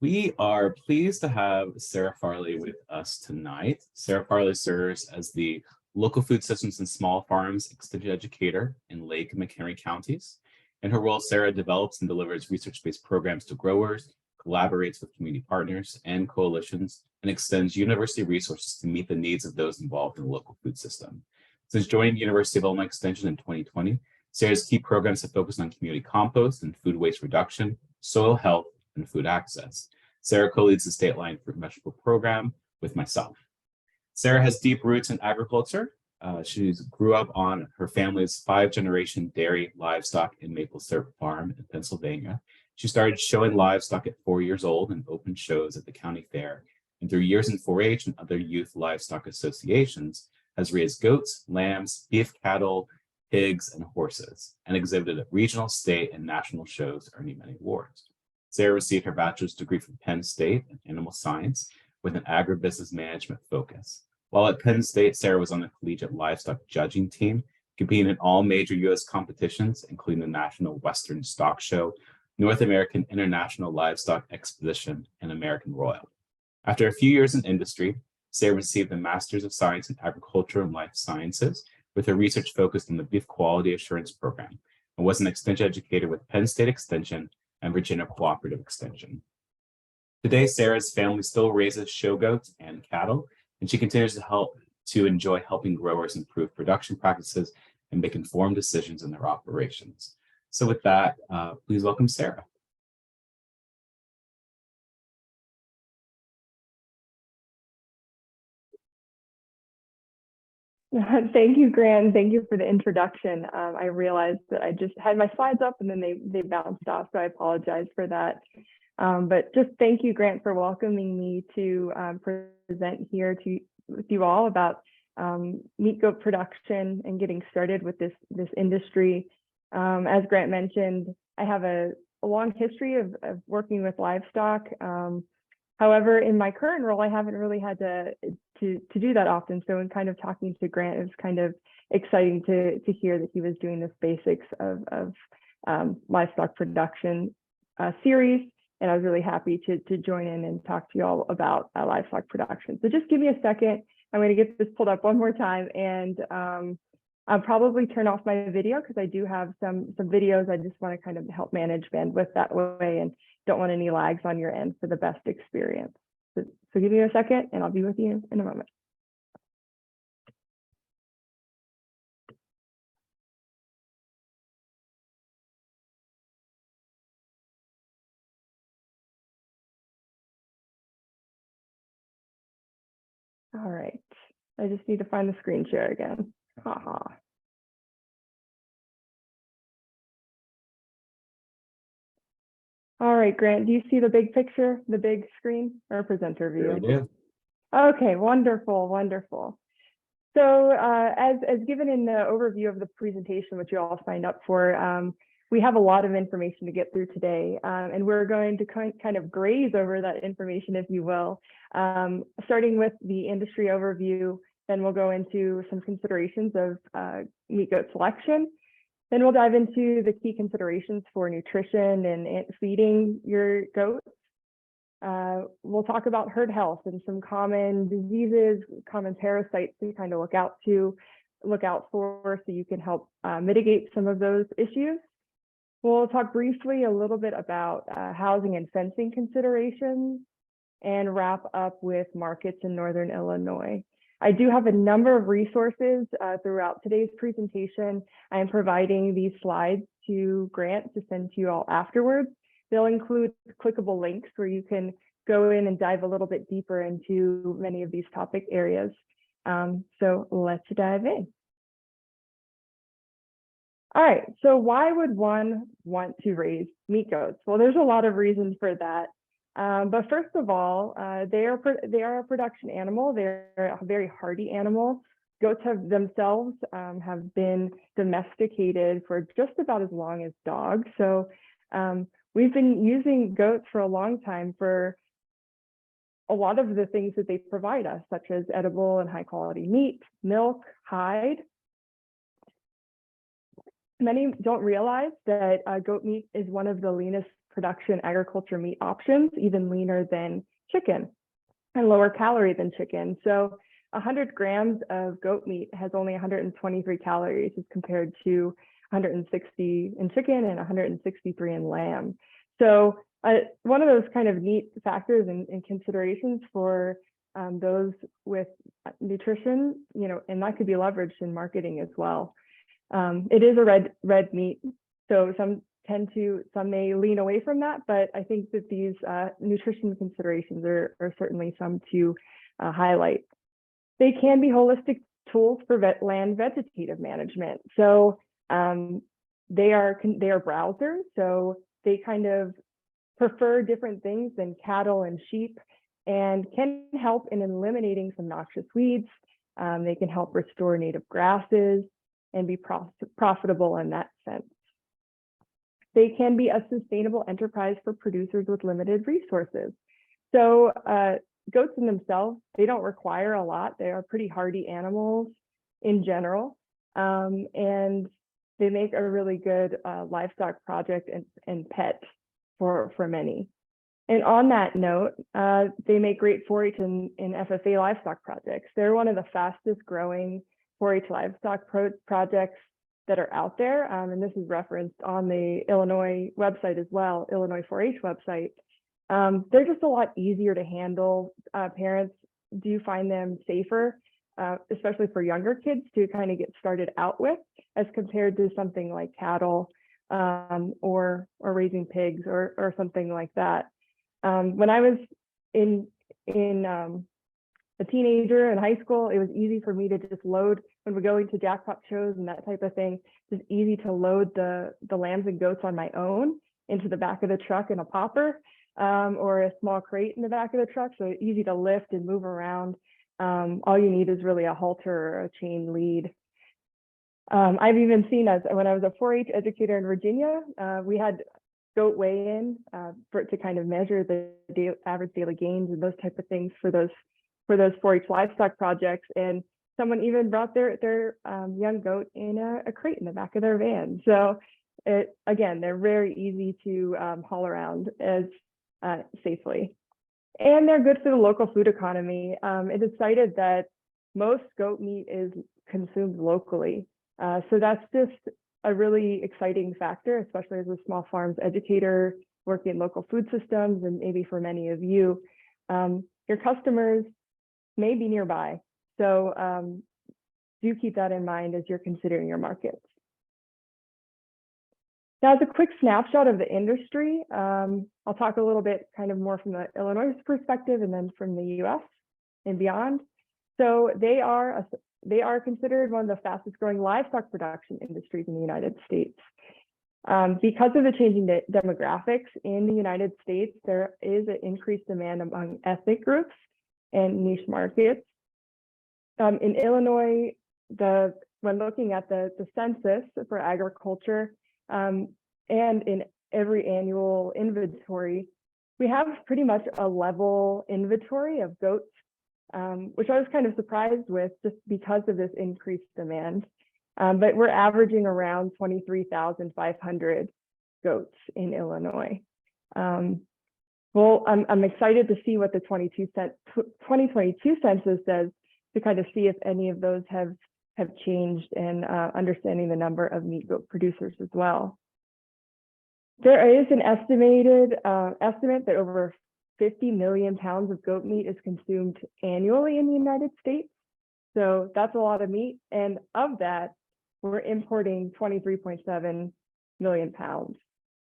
We are pleased to have Sarah Farley with us tonight. Sarah Farley serves as the local food systems and small farms extension educator in Lake and McHenry counties. In her role, Sarah develops and delivers research-based programs to growers, collaborates with community partners and coalitions, and extends university resources to meet the needs of those involved in the local food system. Since joining the University of Illinois Extension in 2020, Sarah's key programs have focused on community compost and food waste reduction, soil health, and food access. Sarah co-leads the State Line Fruit and Vegetable Program with myself. Sarah has deep roots in agriculture. She grew up on her family's 5-generation dairy, livestock, and maple syrup farm in Pennsylvania. She started showing livestock at 4 years old and opened shows at the county fair. And through years in 4-H and other youth livestock associations, has raised goats, lambs, beef cattle, pigs, and horses, and exhibited at regional, state, and national shows, earning many awards. Sarah received her bachelor's degree from Penn State in animal science with an agribusiness management focus. While at Penn State, Sarah was on the collegiate livestock judging team, competing in all major U.S. competitions, including the National Western Stock Show, North American International Livestock Exposition, and American Royal. After a few years in industry, Sarah received a Master's of Science in Agriculture and Life Sciences, with her research focused on the Beef Quality Assurance Program, and was an extension educator with Penn State Extension and Virginia Cooperative Extension. Today, Sarah's family still raises show goats and cattle, and she continues to enjoy helping growers improve production practices and make informed decisions in their operations. So with that, please welcome Sarah. Thank you, Grant. Thank you for the introduction. I realized that I just had my slides up and then they bounced off, so I apologize for that. But just thank you, Grant, for welcoming me to present here with you all about meat goat production and getting started with this industry. As Grant mentioned, I have a long history of working with livestock. However, in my current role, I haven't really had to do that often. So in kind of talking to Grant, it was kind of exciting to hear that he was doing this basics of livestock production series. And I was really happy to join in and talk to you all about livestock production. So just give me a second. I'm going to get this pulled up one more time, and I'll probably turn off my video because I do have some videos. I just want to kind of help manage bandwidth that way and don't want any lags on your end for the best experience. So give me a second and I'll be with you in a moment. All right, I just need to find the screen share again. Haha. All right, Grant, do you see the big picture, the big screen, or presenter view? Sure do. Okay, wonderful, wonderful. So as given in the overview of the presentation, which you all signed up for, we have a lot of information to get through today, and we're going to kind of graze over that information, if you will, starting with the industry overview. Then we'll go into some considerations of meat goat selection. Then we'll dive into the key considerations for nutrition and feeding your goats. We'll talk about herd health and some common diseases, common parasites to kind of look out for so you can help mitigate some of those issues. We'll talk briefly a little bit about housing and fencing considerations and wrap up with markets in Northern Illinois. I do have a number of resources throughout today's presentation. I am providing these slides to Grant to send to you all afterwards. They'll include clickable links where you can go in and dive a little bit deeper into many of these topic areas. So let's dive in. All right, so why would one want to raise meat goats? Well, there's a lot of reasons for that. But first of all, they are a production animal. They're a very hardy animal. Goats themselves have been domesticated for just about as long as dogs. So we've been using goats for a long time for a lot of the things that they provide us, such as edible and high quality meat, milk, hide. Many don't realize that goat meat is one of the leanest production agriculture meat options, even leaner than chicken and lower calorie than chicken. So 100 grams of goat meat has only 123 calories as compared to 160 in chicken and 163 in lamb. So one of those kind of neat factors and considerations for those with nutrition, and that could be leveraged in marketing as well. It is a red meat, so some may lean away from that, but I think that these nutrition considerations are certainly some to highlight. They can be holistic tools for land vegetative management. So they are browsers, so they kind of prefer different things than cattle and sheep, and can help in eliminating some noxious weeds. They can help restore native grasses and be profitable in that sense. They can be a sustainable enterprise for producers with limited resources. So goats in themselves, they don't require a lot. They are pretty hardy animals in general, and they make a really good livestock project and pet for many. And on that note, they make great 4-H and FFA livestock projects. They're one of the fastest growing 4-H livestock projects that are out there. And this is referenced on the Illinois website as well, Illinois 4-H website. They're just a lot easier to handle. Parents do find them safer, especially for younger kids to kind of get started out with, as compared to something like cattle or raising pigs or something like that. When I was in a teenager in high school, it was easy for me to just load, when we're going to jackpot shows and that type of thing, just easy to load the lambs and goats on my own into the back of the truck in a popper or a small crate in the back of the truck. So easy to lift and move around. All you need is really a halter or a chain lead. I've even seen, when I was a 4-H educator in Virginia, we had goat weigh-in to kind of measure the average daily gains and those type of things for those 4-H livestock projects. And someone even brought their young goat in a crate in the back of their van. So again, they're very easy to haul around as safely. And they're good for the local food economy. It is cited that most goat meat is consumed locally. So that's just a really exciting factor, especially as a small farms educator working in local food systems, and maybe for many of you, your customers may be nearby. So do keep that in mind as you're considering your markets. Now, as a quick snapshot of the industry, I'll talk a little bit kind of more from the Illinois perspective and then from the US and beyond. So they are considered one of the fastest growing livestock production industries in the United States. Because of the changing demographics in the United States, there is an increased demand among ethnic groups and niche markets. In Illinois, when looking at the census for agriculture and in every annual inventory, we have pretty much a level inventory of goats, which I was kind of surprised with just because of this increased demand. But we're averaging around 23,500 goats in Illinois. Well, I'm excited to see what the 2022 census says, to kind of see if any of those have changed, and understanding the number of meat goat producers as well. There is an estimate that over 50 million pounds of goat meat is consumed annually in the United States. So that's a lot of meat. And of that, we're importing 23.7 million pounds.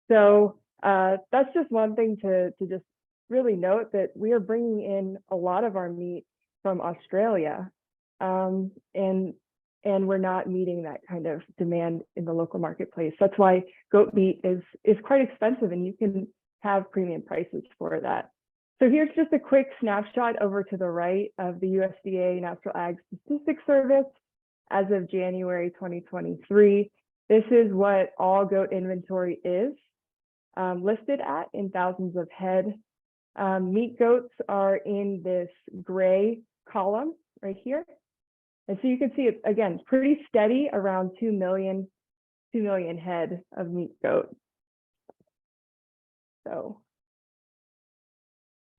So that's just one thing to just really note, that we are bringing in a lot of our meat from Australia, and we're not meeting that kind of demand in the local marketplace. That's why goat meat is quite expensive, and you can have premium prices for that. So here's just a quick snapshot over to the right of the USDA Natural Ag Statistics Service as of January 2023. This is what all goat inventory is listed at in thousands of head. Meat goats are in this gray column right here. And so you can see it's, again, pretty steady around 2 million head of meat goat. So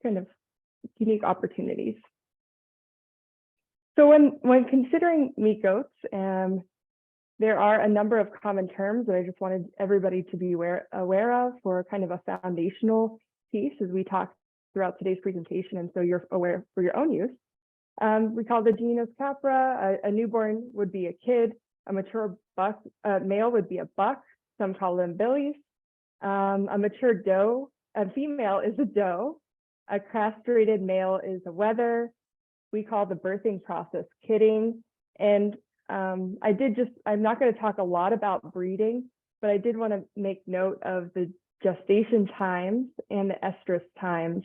kind of unique opportunities. So when considering meat goats, there are a number of common terms that I just wanted everybody to be aware of for kind of a foundational piece as we talk throughout today's presentation, and so you're aware for your own use. We call the genus capra. A newborn would be a kid. A mature buck, male would be a buck. Some call them billies. A mature doe, a female is a doe. A castrated male is a wether. We call the birthing process kidding. And I'm not going to talk a lot about breeding, but I did want to make note of the gestation times and the estrus times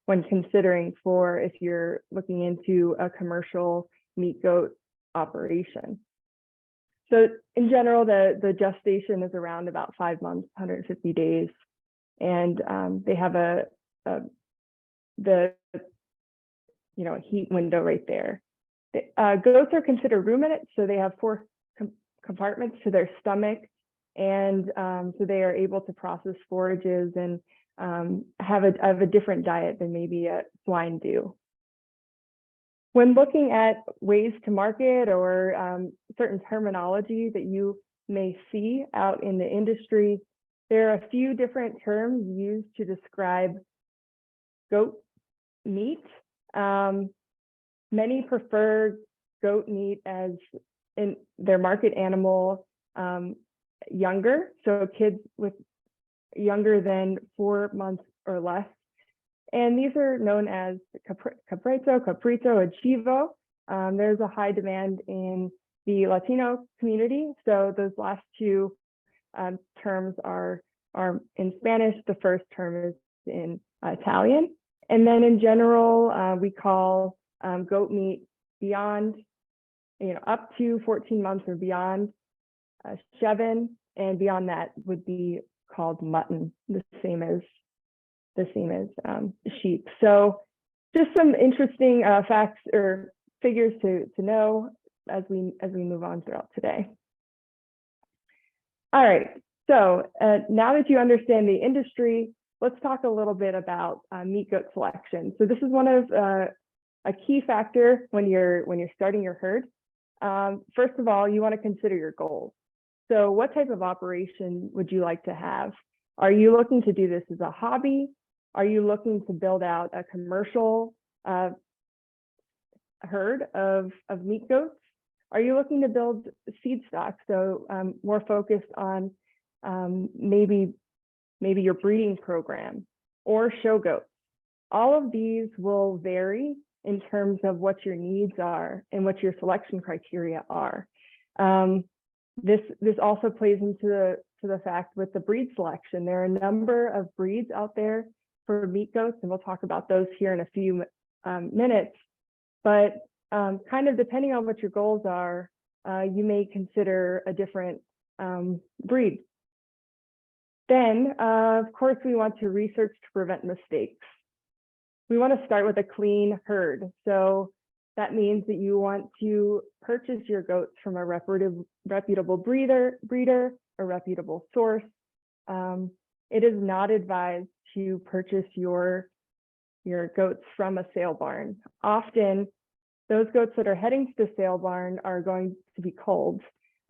when considering for if you're looking into a commercial meat goat operation. So in general, the gestation is around about 5 months, 150 days. And they have a heat window right there. Goats are considered ruminants, so they have 4 compartments to their stomach, and so they are able to process forages and have a different diet than maybe a swine do. When looking at ways to market or certain terminology that you may see out in the industry, there are a few different terms used to describe goat meat. Many prefer goat meat as in their market animal younger, so kids with younger than 4 months or less. And these are known as caprito, and chivo. There's a high demand in the Latino community, so those last 2 terms are in Spanish. The first term is in Italian. And then in general, we call goat meat beyond, up to 14 months or beyond, chevin, and beyond that would be called mutton, the same as sheep. So just some interesting facts or figures to know as we move on throughout today. All right, so now that you understand the industry, let's talk a little bit about meat goat selection. So this is one of a key factor when you're starting your herd. First of all, you want to consider your goals. So what type of operation would you like to have? Are you looking to do this as a hobby? Are you looking to build out a commercial herd of meat goats? Are you looking to build seed stock? So more focused on maybe your breeding program or show goats. All of these will vary in terms of what your needs are and what your selection criteria are. This also plays into the fact with the breed selection. There are a number of breeds out there for meat goats, and we'll talk about those here in a few minutes. But kind of depending on what your goals are, you may consider a different breed. Then, of course, we want to research to prevent mistakes. We want to start with a clean herd. So that means that you want to purchase your goats from a reputable breeder, a reputable source. It is not advised to purchase your goats from a sale barn. Often, those goats that are heading to the sale barn are going to be culled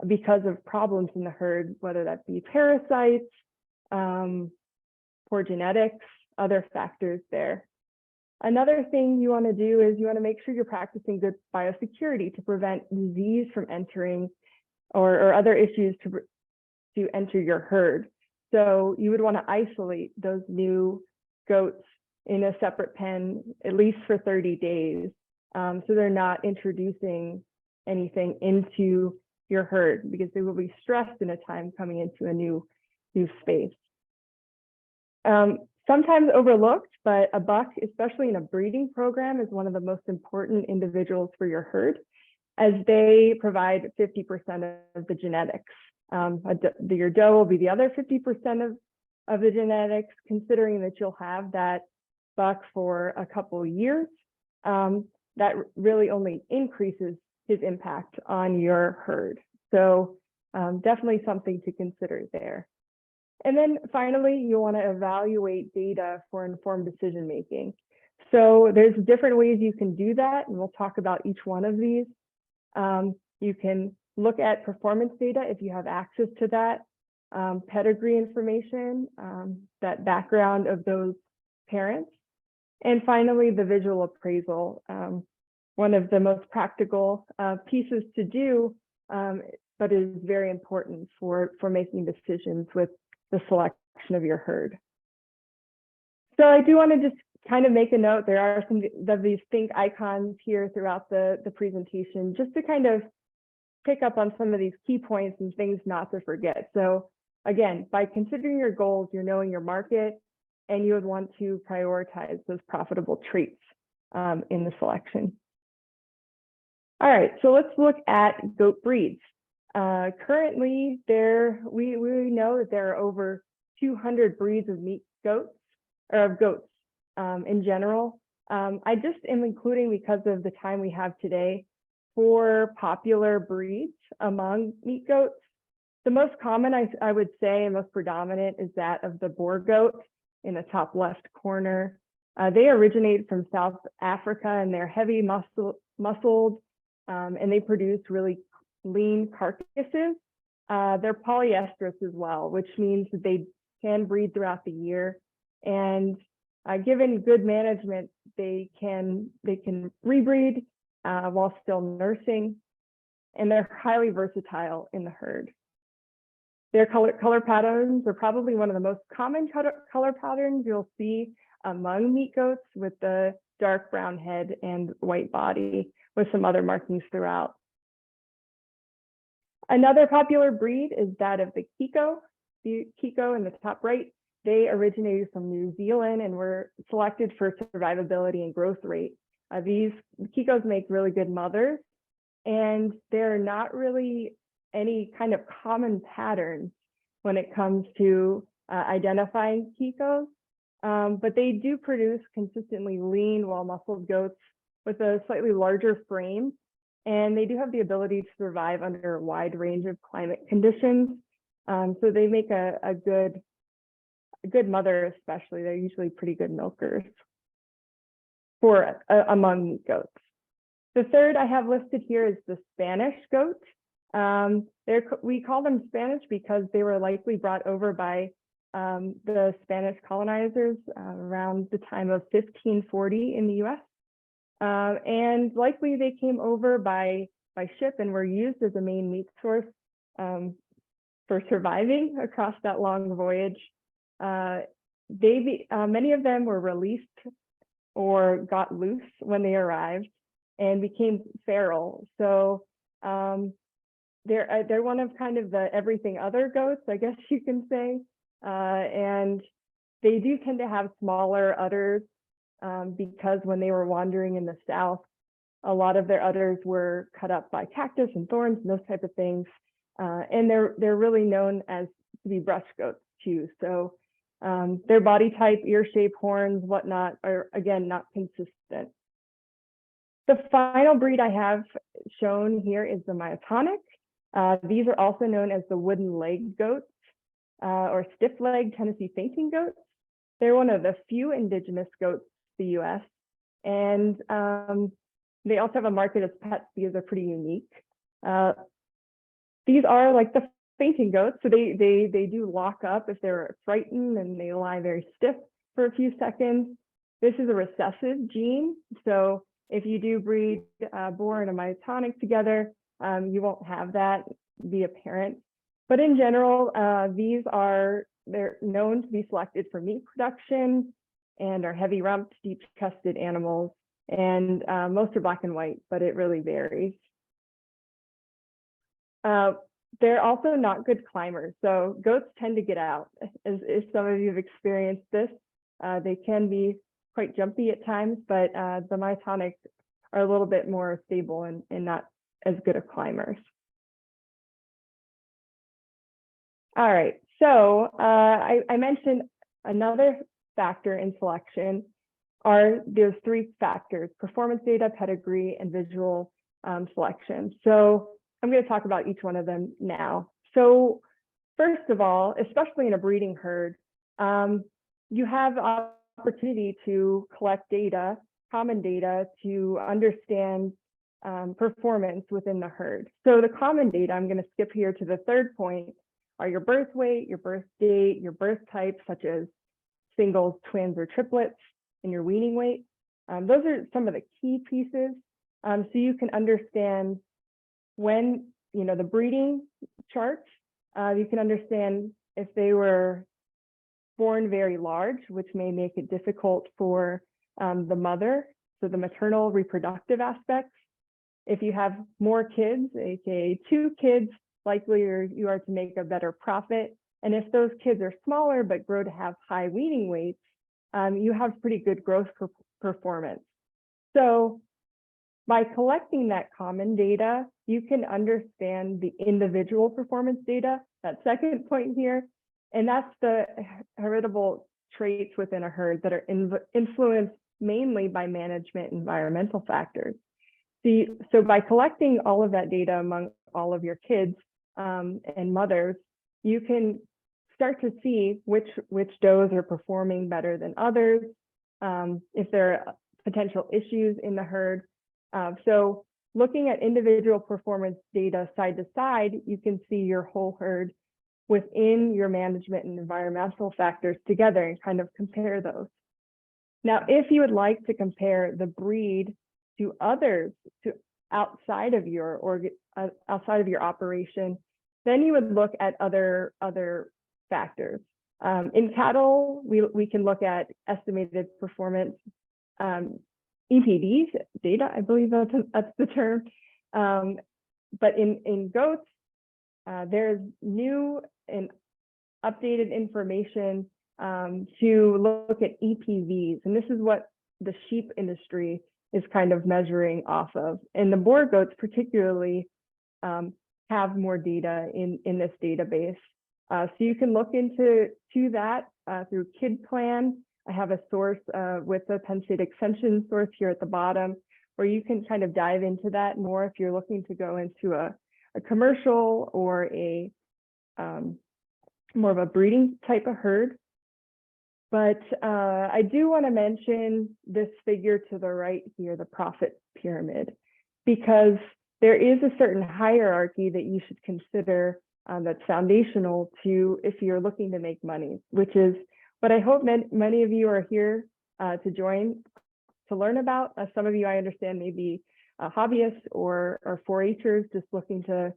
because of problems in the herd, whether that be parasites, poor genetics, other factors there. Another thing you want to do is you want to make sure you're practicing good biosecurity to prevent disease from entering or other issues to enter your herd. So you would want to isolate those new goats in a separate pen, at least for 30 days. So they're not introducing anything into your herd because they will be stressed in a time coming into a new space. Sometimes overlooked, but a buck, especially in a breeding program, is one of the most important individuals for your herd, as they provide 50% of the genetics. Your doe will be the other 50% of the genetics, considering that you'll have that buck for a couple of years. That really only increases his impact on your herd. So definitely something to consider there. And then finally, you want to evaluate data for informed decision making. So there's different ways you can do that, and we'll talk about each one of these. You can look at performance data if you have access to that, pedigree information, that background of those parents, and finally, the visual appraisal. One of the most practical pieces to do, but is very important for making decisions with the selection of your herd. So I do want to just kind of make a note. There are some of these think icons here throughout the presentation, just to kind of pick up on some of these key points and things not to forget. So again, by considering your goals, you're knowing your market, and you would want to prioritize those profitable traits in the selection. All right, so let's look at goat breeds. Currently, we know that there are over 200 breeds of meat goats, or of goats in general. I just am including, because of the time we have today, 4 popular breeds among meat goats. The most common, I would say, and most predominant is that of the boar goat in the top left corner. They originate from South Africa, and they're heavy muscled, and they produce really lean carcasses. They're polyestrous as well, which means that they can breed throughout the year. And given good management, they can rebreed while still nursing, and they're highly versatile in the herd. Their color patterns are probably one of the most common color patterns you'll see among meat goats, with the dark brown head and white body, with some other markings throughout. Another popular breed is that of the Kiko. The Kiko in the top right, they originated from New Zealand and were selected for survivability and growth rate. These Kikos make really good mothers, and they're not really any kind of common patterns when it comes to identifying Kikos, but they do produce consistently lean, well-muscled goats with a slightly larger frame, and they do have the ability to survive under a wide range of climate conditions. So they make a good mother, especially. They're usually pretty good milkers for among meat goats. The third I have listed here is the Spanish goat. We call them Spanish because they were likely brought over by the Spanish colonizers around the time of 1540 in the US. And likely they came over by ship and were used as a main meat source for surviving across that long voyage. Many of them were released or got loose when they arrived and became feral. So they're one of kind of the everything other goats, I guess you can say. And they do tend to have smaller udders because when they were wandering in the South, a lot of their udders were cut up by cactus and thorns and those type of things. And they're really known as to be brush goats too. So their body type, ear shape, horns, whatnot, are again not consistent. The final breed I have shown here is the Myotonic. These are also known as the wooden leg goats or stiff leg Tennessee fainting goats. They're one of the few indigenous goats to the US. And they also have a market as pets because they're pretty unique. These are like the fainting goats. So they do lock up if they're frightened, and they lie very stiff for a few seconds. This is a recessive gene. So if you do breed boar and a Myotonic together, you won't have that be apparent. But in general, they're known to be selected for meat production and are heavy rumped, deep chested animals. And most are black and white, but it really varies. They're also not good climbers. So goats tend to get out. As some of you have experienced this, they can be quite jumpy at times, but the Myotonics are a little bit more stable and not as good of climbers. All right, so I mentioned another factor in selection are those 3 factors: performance data, pedigree, and visual selection. So I'm going to talk about each one of them now. So first of all, especially in a breeding herd, you have opportunity to collect data, common data, to understand performance within the herd. So the common data, I'm going to skip here to the third point, are your birth weight, your birth date, your birth type, such as singles, twins, or triplets, and your weaning weight. Those are some of the key pieces. So you can understand when, the breeding charts, you can understand if they were born very large, which may make it difficult for the mother, so the maternal reproductive aspects. If you have more kids, aka 2 kids, likely you are to make a better profit. And if those kids are smaller but grow to have high weaning weights, you have pretty good growth performance. So by collecting that common data, you can understand the individual performance data, that second point here, and that's the heritable traits within a herd that are influenced mainly by management environmental factors. So by collecting all of that data among all of your kids and mothers, you can start to see which does are performing better than others, if there are potential issues in the herd. So looking at individual performance data side to side, you can see your whole herd within your management and environmental factors together and kind of compare those. Now, if you would like to compare the breed to others, to outside of your operation, then you would look at other factors. In cattle, we can look at estimated performance, EPDs data, I believe that's the term. But in goats, there's new and updated information to look at EPVs, and this is what the sheep industry is kind of measuring off of. And the boar goats particularly have more data in this database. So you can look into that through KidPlan. I have a source with the Penn State Extension source here at the bottom, where you can kind of dive into that more if you're looking to go into a commercial or a more of a breeding type of herd. But I do want to mention this figure to the right here, the profit pyramid, because there is a certain hierarchy that you should consider that's foundational to if you're looking to make money, which is what I hope many of you are here to join, to learn about. Some of you, I understand, may be hobbyists or 4-Hers just looking to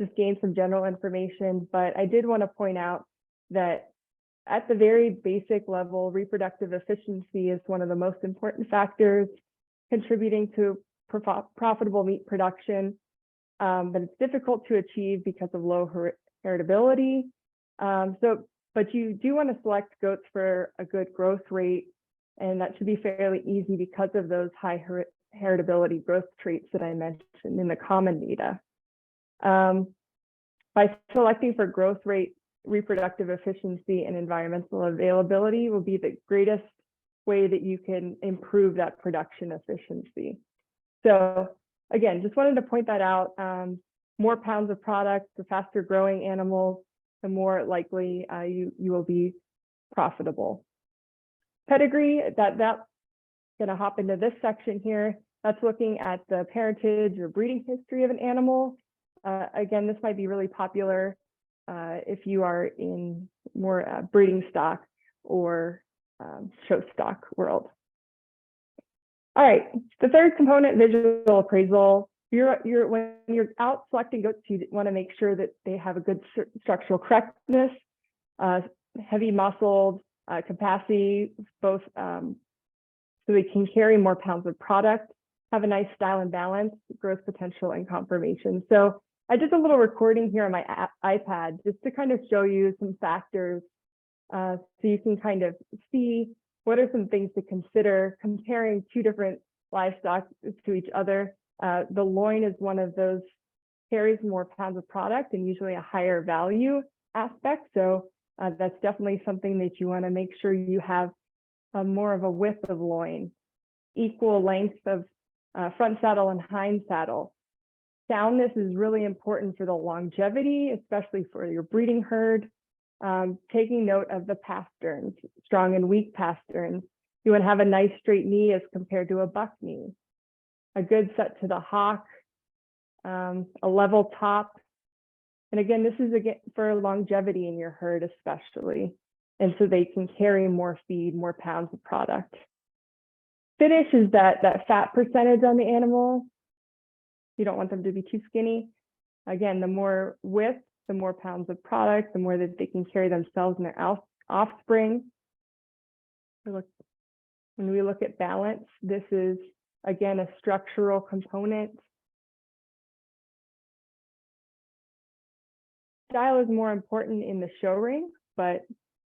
just gain some general information. But I did want to point out that at the very basic level, reproductive efficiency is one of the most important factors contributing to profitable meat production, but it's difficult to achieve because of low heritability. But you do want to select goats for a good growth rate, and that should be fairly easy because of those high heritability growth traits that I mentioned in the common data. By selecting for growth rate, reproductive efficiency, and environmental availability will be the greatest way that you can improve that production efficiency. So again, just wanted to point that out. More pounds of product, the faster growing animals, the more likely you will be profitable. Pedigree, that's going to hop into this section here. That's looking at the parentage or breeding history of an animal. Again, this might be really popular if you are in more breeding stock or show stock world. All right, the third component, visual appraisal. When you're out selecting goats, you want to make sure that they have a good structural correctness, heavy muscled, capacity, both so they can carry more pounds of product, have a nice style and balance, growth potential, and conformation. So I did a little recording here on my iPad just to kind of show you some factors so you can kind of see what are some things to consider comparing 2 different livestock to each other. The loin is one of those, carries more pounds of product and usually a higher value aspect. So that's definitely something that you want to make sure you have more of a width of loin, equal length of front saddle and hind saddle. Soundness is really important for the longevity, especially for your breeding herd. Taking note of the pasterns, strong and weak pasterns. You want to have a nice straight knee as compared to a buck knee. A good set to the hock, a level top. And again, this is again for longevity in your herd especially. And so they can carry more feed, more pounds of product. Finish is that fat percentage on the animal. You don't want them to be too skinny. Again, the more width, the more pounds of product, the more that they can carry themselves and their offspring. When we look at balance, this is, again, a structural component. Style is more important in the show ring, but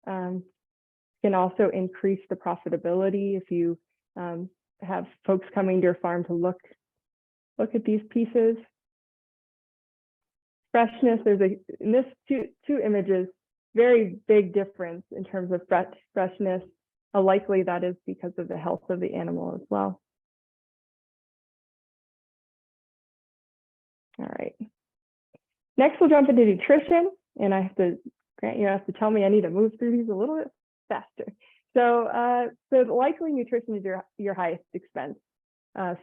can also increase the profitability if you have folks coming to your farm to look at these pieces. Freshness, in this two images, very big difference in terms of freshness. Likely that is because of the health of the animal as well. All right. Next, we'll jump into nutrition, and I have to, Grant, you have to tell me I need to move through these a little bit faster. So likely nutrition is your highest expense.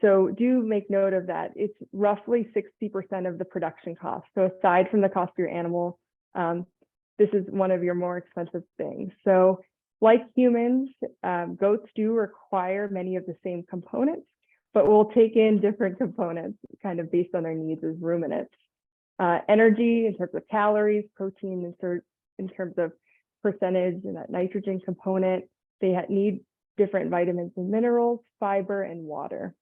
So do make note of that. It's roughly 60% of the production cost. So aside from the cost of your animal, this is one of your more expensive things. So like humans, goats do require many of the same components, but we'll take in different components kind of based on their needs as ruminants. Energy in terms of calories, protein in terms of percentage and that nitrogen component. They need different vitamins and minerals, fiber, and water.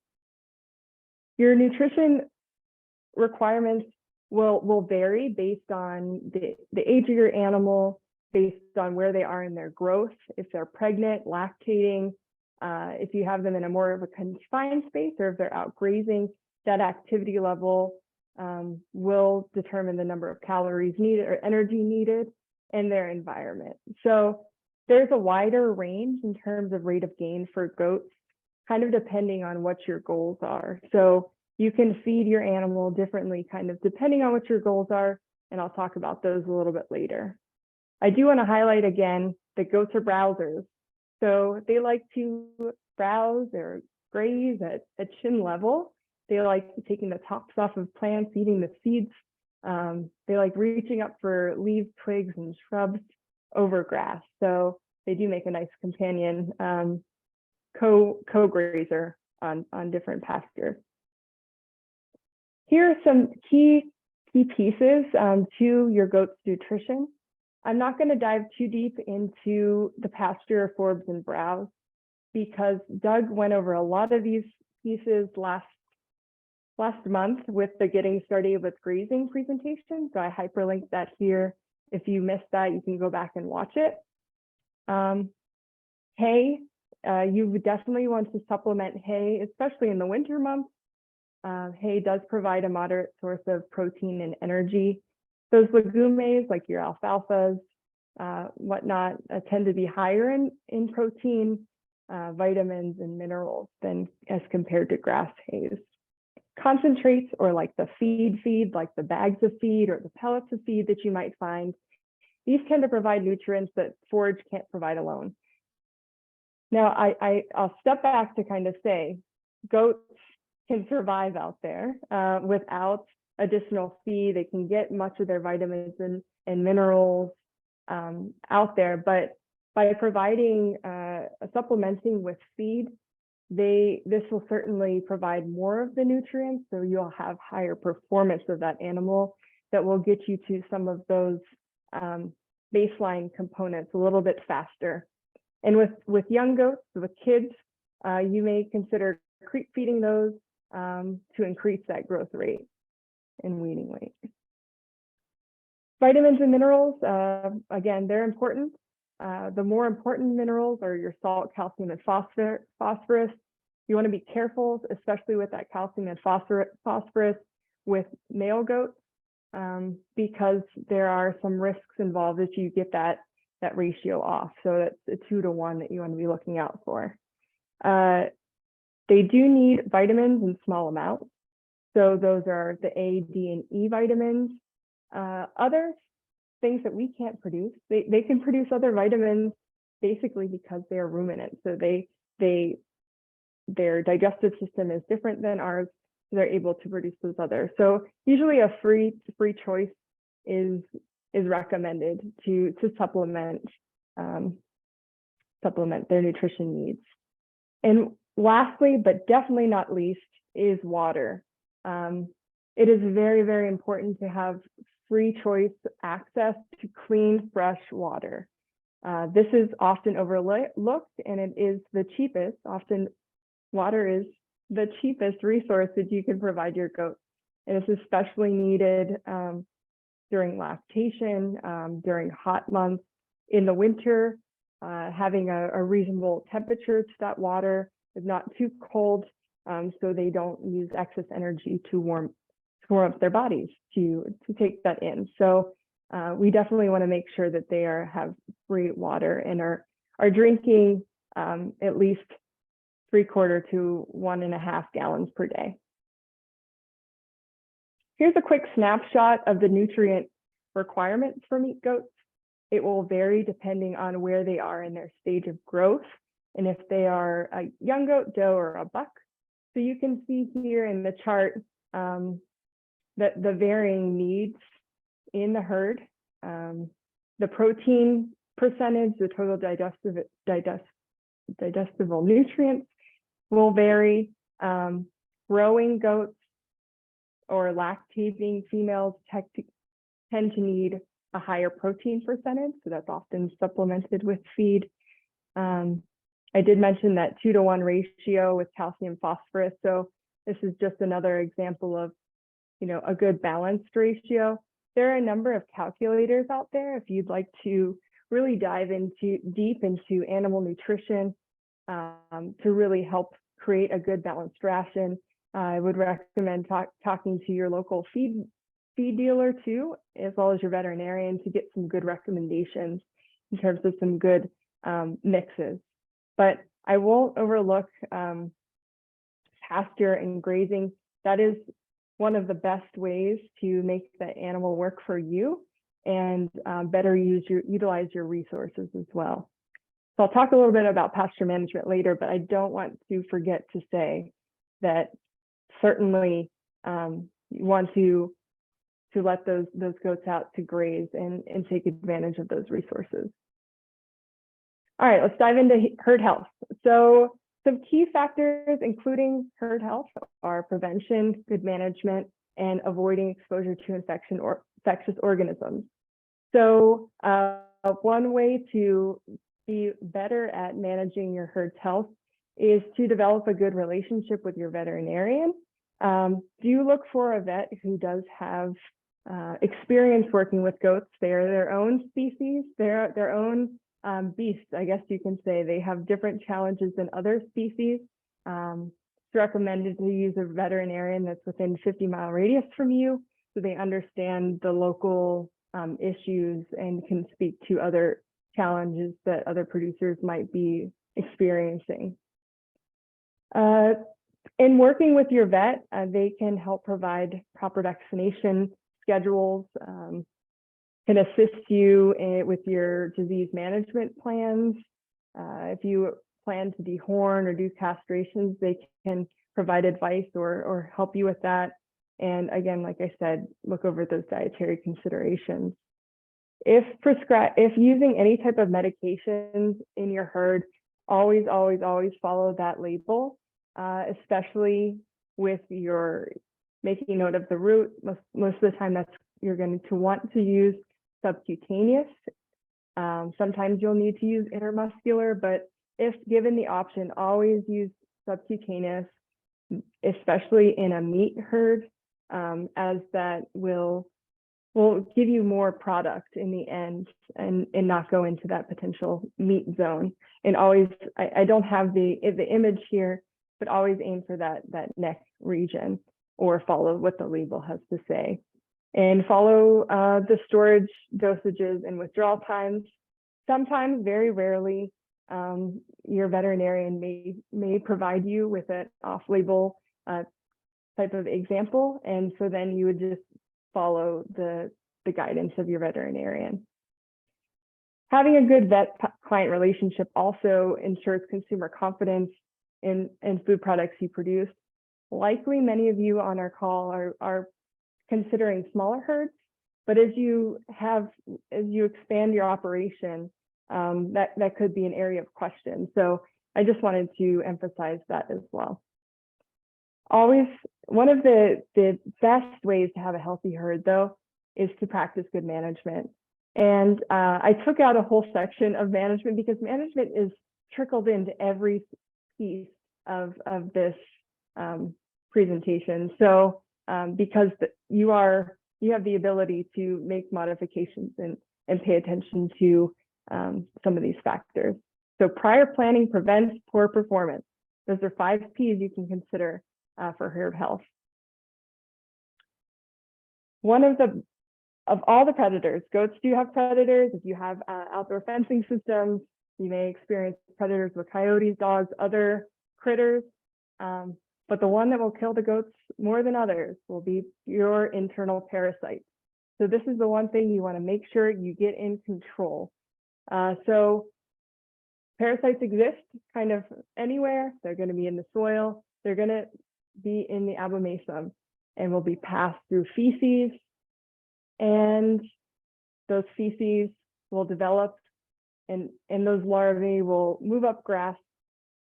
Your nutrition requirements will vary based on the age of your animal, based on where they are in their growth, if they're pregnant, lactating, if you have them in a more of a confined space, or if they're out grazing, that activity level will determine the number of calories needed or energy needed in their environment. So there's a wider range in terms of rate of gain for goats, kind of depending on what your goals are. So you can feed your animal differently, kind of depending on what your goals are, and I'll talk about those a little bit later. I do want to highlight again that goats are browsers. So they like to browse or graze at chin level. They like taking the tops off of plants, eating the seeds. They like reaching up for leaves, twigs, and shrubs over grass. So they do make a nice companion co-grazer on different pastures. Here are some key pieces to your goat's nutrition. I'm not going to dive too deep into the pasture, forbs, and browse because Doug went over a lot of these pieces last month with the Getting Started with Grazing presentation. So I hyperlinked that here. If you missed that, you can go back and watch it. Hay, you definitely want to supplement hay, especially in the winter months. Hay does provide a moderate source of protein and energy. Those legumes like your alfalfas, whatnot, tend to be higher in protein, vitamins, and minerals than as compared to grass hays. Concentrates, or like the feed, like the bags of feed or the pellets of feed that you might find, these tend to provide nutrients that forage can't provide alone. Now, I'll step back to kind of say, goats can survive out there without additional feed. They can get much of their vitamins and minerals out there, but by providing supplementing with feed, this will certainly provide more of the nutrients, so you'll have higher performance of that animal that will get you to some of those baseline components a little bit faster. And with young goats, with kids, you may consider creep feeding those to increase that growth rate and weaning weight. Vitamins and minerals, again, they're important. The more important minerals are your salt, calcium, and phosphorus. You want to be careful, especially with that calcium and phosphorus with male goats, because there are some risks involved if you get that ratio off. So that's a 2-to-1 that you want to be looking out for. They do need vitamins in small amounts. So those are the A, D, and E vitamins. Other things that we can't produce, they can produce other vitamins basically because they are ruminants. So their digestive system is different than ours. So they're able to produce those others. So usually a free choice is recommended to supplement their nutrition needs. And lastly, but definitely not least, is water. It is very, very important to have free choice access to clean, fresh water. This is often overlooked, and it is the cheapest. Often water is the cheapest resource that you can provide your goats. And it's especially needed during lactation, during hot months. In the winter, having a reasonable temperature to that water is not too cold, so they don't use excess energy to warm up their bodies to take that in. So we definitely want to make sure that they have free water and are drinking at least 3/4 to 1.5 gallons per day. Here's a quick snapshot of the nutrient requirements for meat goats. It will vary depending on where they are in their stage of growth and if they are a young goat, doe, or a buck. So you can see here in the chart that the varying needs in the herd, the protein percentage, the total digestible nutrients will vary. Growing goats or lactating females tend to need a higher protein percentage, so that's often supplemented with feed. I did mention that 2-to-1 ratio with calcium phosphorus, so this is just another example of a good balanced ratio. There are a number of calculators out there if you'd like to really dive deep into animal nutrition to really help create a good balanced ration. I would recommend talking to your local feed dealer too, as well as your veterinarian, to get some good recommendations in terms of some good mixes. But I won't overlook pasture and grazing. That is one of the best ways to make the animal work for you and better utilize your resources as well. So I'll talk a little bit about pasture management later, but I don't want to forget to say that certainly you want to let those goats out to graze and take advantage of those resources. All right, let's dive into herd health. So some key factors, including herd health, are prevention, good management, and avoiding exposure to infection or infectious organisms. So one way to be better at managing your herd's health is to develop a good relationship with your veterinarian. Do look for a vet who does have experience working with goats. They are their own species, they're their own beasts, I guess you can say. They have different challenges than other species. It's recommended to use a veterinarian that's within 50-mile radius from you, so they understand the local issues and can speak to other challenges that other producers might be experiencing. In working with your vet, they can help provide proper vaccination schedules, can assist you with your disease management plans. If you plan to dehorn or do castrations, they can provide advice or help you with that. And again, like I said, look over those dietary considerations. If using any type of medications in your herd, always follow that label, especially with your making note of the route. Most of the time you're going to want to use subcutaneous. Sometimes you'll need to use intermuscular, but if given the option, always use subcutaneous, especially in a meat herd, as that will give you more product in the end and not go into that potential meat zone. And always, I don't have the image here, but always aim for that neck region or follow what the label has to say. And follow the storage dosages and withdrawal times. Sometimes, very rarely, your veterinarian may provide you with an off-label type of example. And so then you would just follow the guidance of your veterinarian. Having a good vet-client relationship also ensures consumer confidence in food products you produce. Likely many of you on our call are considering smaller herds, but as you expand your operation, that could be an area of question. So I just wanted to emphasize that as well. Always, one of the best ways to have a healthy herd, though, is to practice good management. And I took out a whole section of management because management is trickled into every piece of this presentation. So because you have the ability to make modifications and pay attention to some of these factors. So prior planning prevents poor performance. Those are 5 P's you can consider for herd health. One of all the predators, goats do have predators. If you have outdoor fencing systems, you may experience predators with coyotes, dogs, other critters. But the one that will kill the goats more than others will be your internal parasites. So this is the one thing you want to make sure you get in control. So parasites exist kind of anywhere. They're going to be in the soil. They're going to be in the abomasum and will be passed through feces. And those feces will develop and those larvae will move up grass,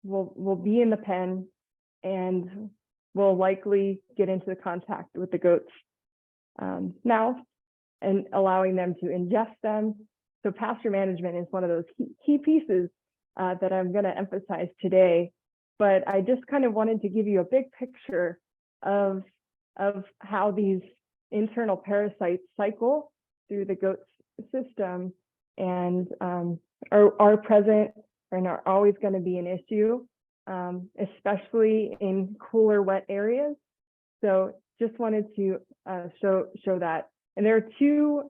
will be in the pen, and will likely get into the contact with the goat's mouth and allowing them to ingest them. So pasture management is one of those key pieces that I'm going to emphasize today. But I just kind of wanted to give you a big picture of how these internal parasites cycle through the goat's system and are present and are always going to be an issue, especially in cooler, wet areas. So just wanted to show that. And there are 2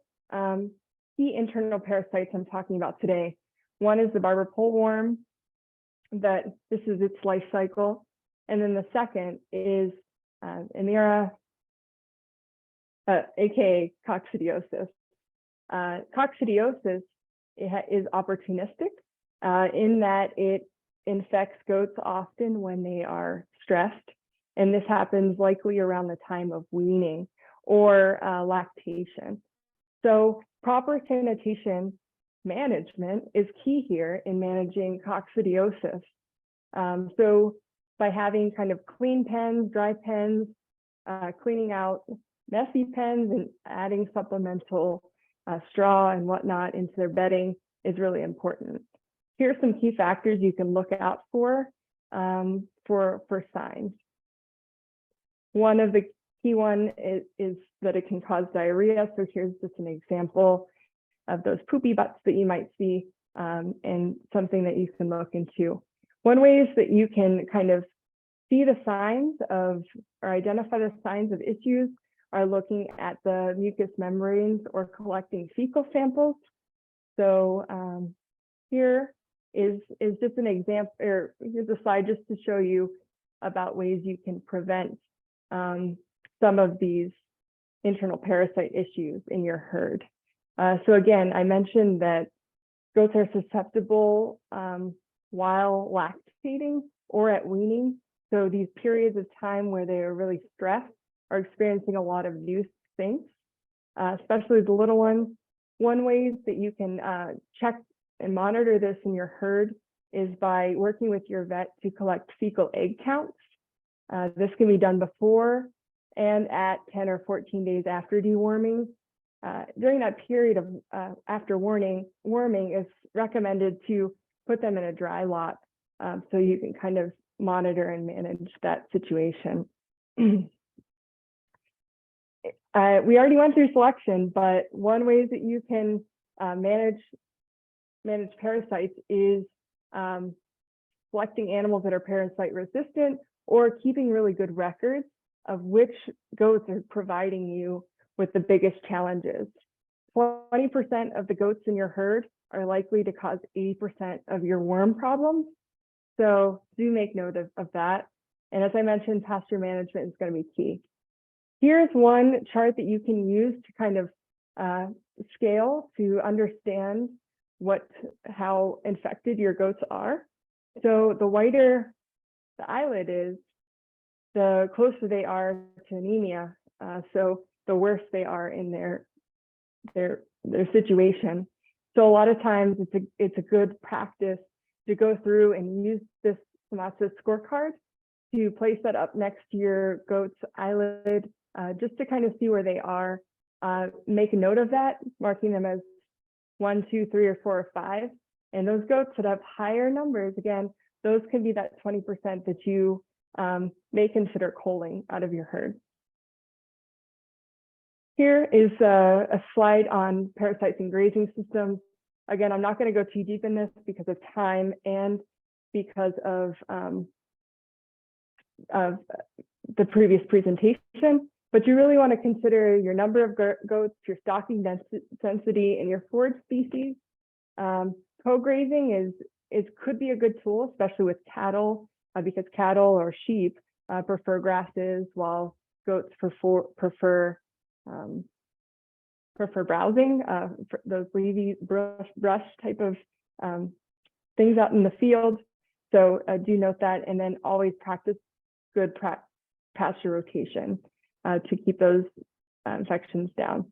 key internal parasites I'm talking about today. One is the barber pole worm, that this is its life cycle. And then the second is Amira, aka coccidiosis. Coccidiosis is opportunistic in that it infects goats often when they are stressed. And this happens likely around the time of weaning or lactation. So proper sanitation management is key here in managing coccidiosis. So by having kind of clean pens, dry pens, cleaning out messy pens and adding supplemental straw and whatnot into their bedding is really important. Here are some key factors you can look out for signs. One of the key one is that it can cause diarrhea. So here's just an example of those poopy butts that you might see and something that you can look into. One way is that you can kind of see the signs of or identify the signs of issues are looking at the mucous membranes or collecting fecal samples. So here is just an example, or here's a slide just to show you about ways you can prevent some of these internal parasite issues in your herd. So again, I mentioned that goats are susceptible while lactating or at weaning. So these periods of time where they are really stressed are experiencing a lot of new things, especially the little ones. One way that you can check and monitor this in your herd is by working with your vet to collect fecal egg counts. This can be done before and at 10 or 14 days after deworming. During that period of after worming, it's recommended to put them in a dry lot so you can kind of monitor and manage that situation. We already went through selection, but one way that you can manage parasites is selecting animals that are parasite resistant or keeping really good records of which goats are providing you with the biggest challenges. 20% of the goats in your herd are likely to cause 80% of your worm problems. So do make note of that. And as I mentioned, pasture management is going to be key. Here's one chart that you can use to kind of scale to understand how infected your goats are. So the whiter the eyelid is, the closer they are to anemia. So the worse they are in their situation. So a lot of times it's a good practice to go through and use this Komatsu scorecard to place that up next to your goat's eyelid, just to kind of see where they are. Make a note of that, marking them as 1, 2, 3, or 4, or 5. And those goats that have higher numbers, again, those can be that 20% that you may consider culling out of your herd. Here is a slide on parasites and grazing systems. Again, I'm not going to go too deep in this because of time and because of the previous presentation, but you really want to consider your number of goats, your stocking density, and your forage species. Co-grazing could be a good tool, especially with cattle, because cattle or sheep prefer grasses, while goats prefer browsing, for those leafy brush type of things out in the field. So do note that, and then always practice good pasture rotation to keep those infections down.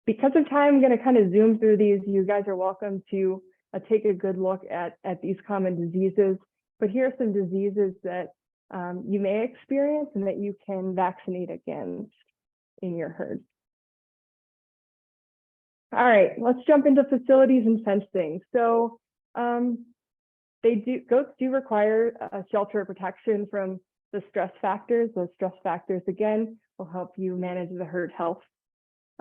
Because of time, I'm going to kind of zoom through these. You guys are welcome to take a good look at these common diseases. But here are some diseases that you may experience and that you can vaccinate against in your herd. All right, let's jump into facilities and fencing. So goats do require shelter protection from the stress factors. Those stress factors, again, will help you manage the herd health.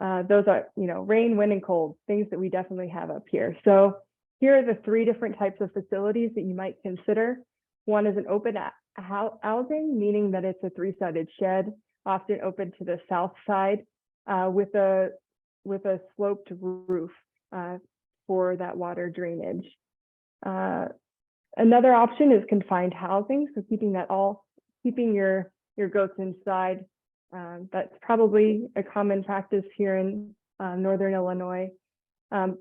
Those are, rain, wind, and cold, things that we definitely have up here. So here are the 3 different types of facilities that you might consider. One is an open housing, meaning that it's a 3-sided shed, often open to the south side, with a sloped roof for that water drainage. Another option is confined housing, so keeping your goats inside. That's probably a common practice here in Northern Illinois.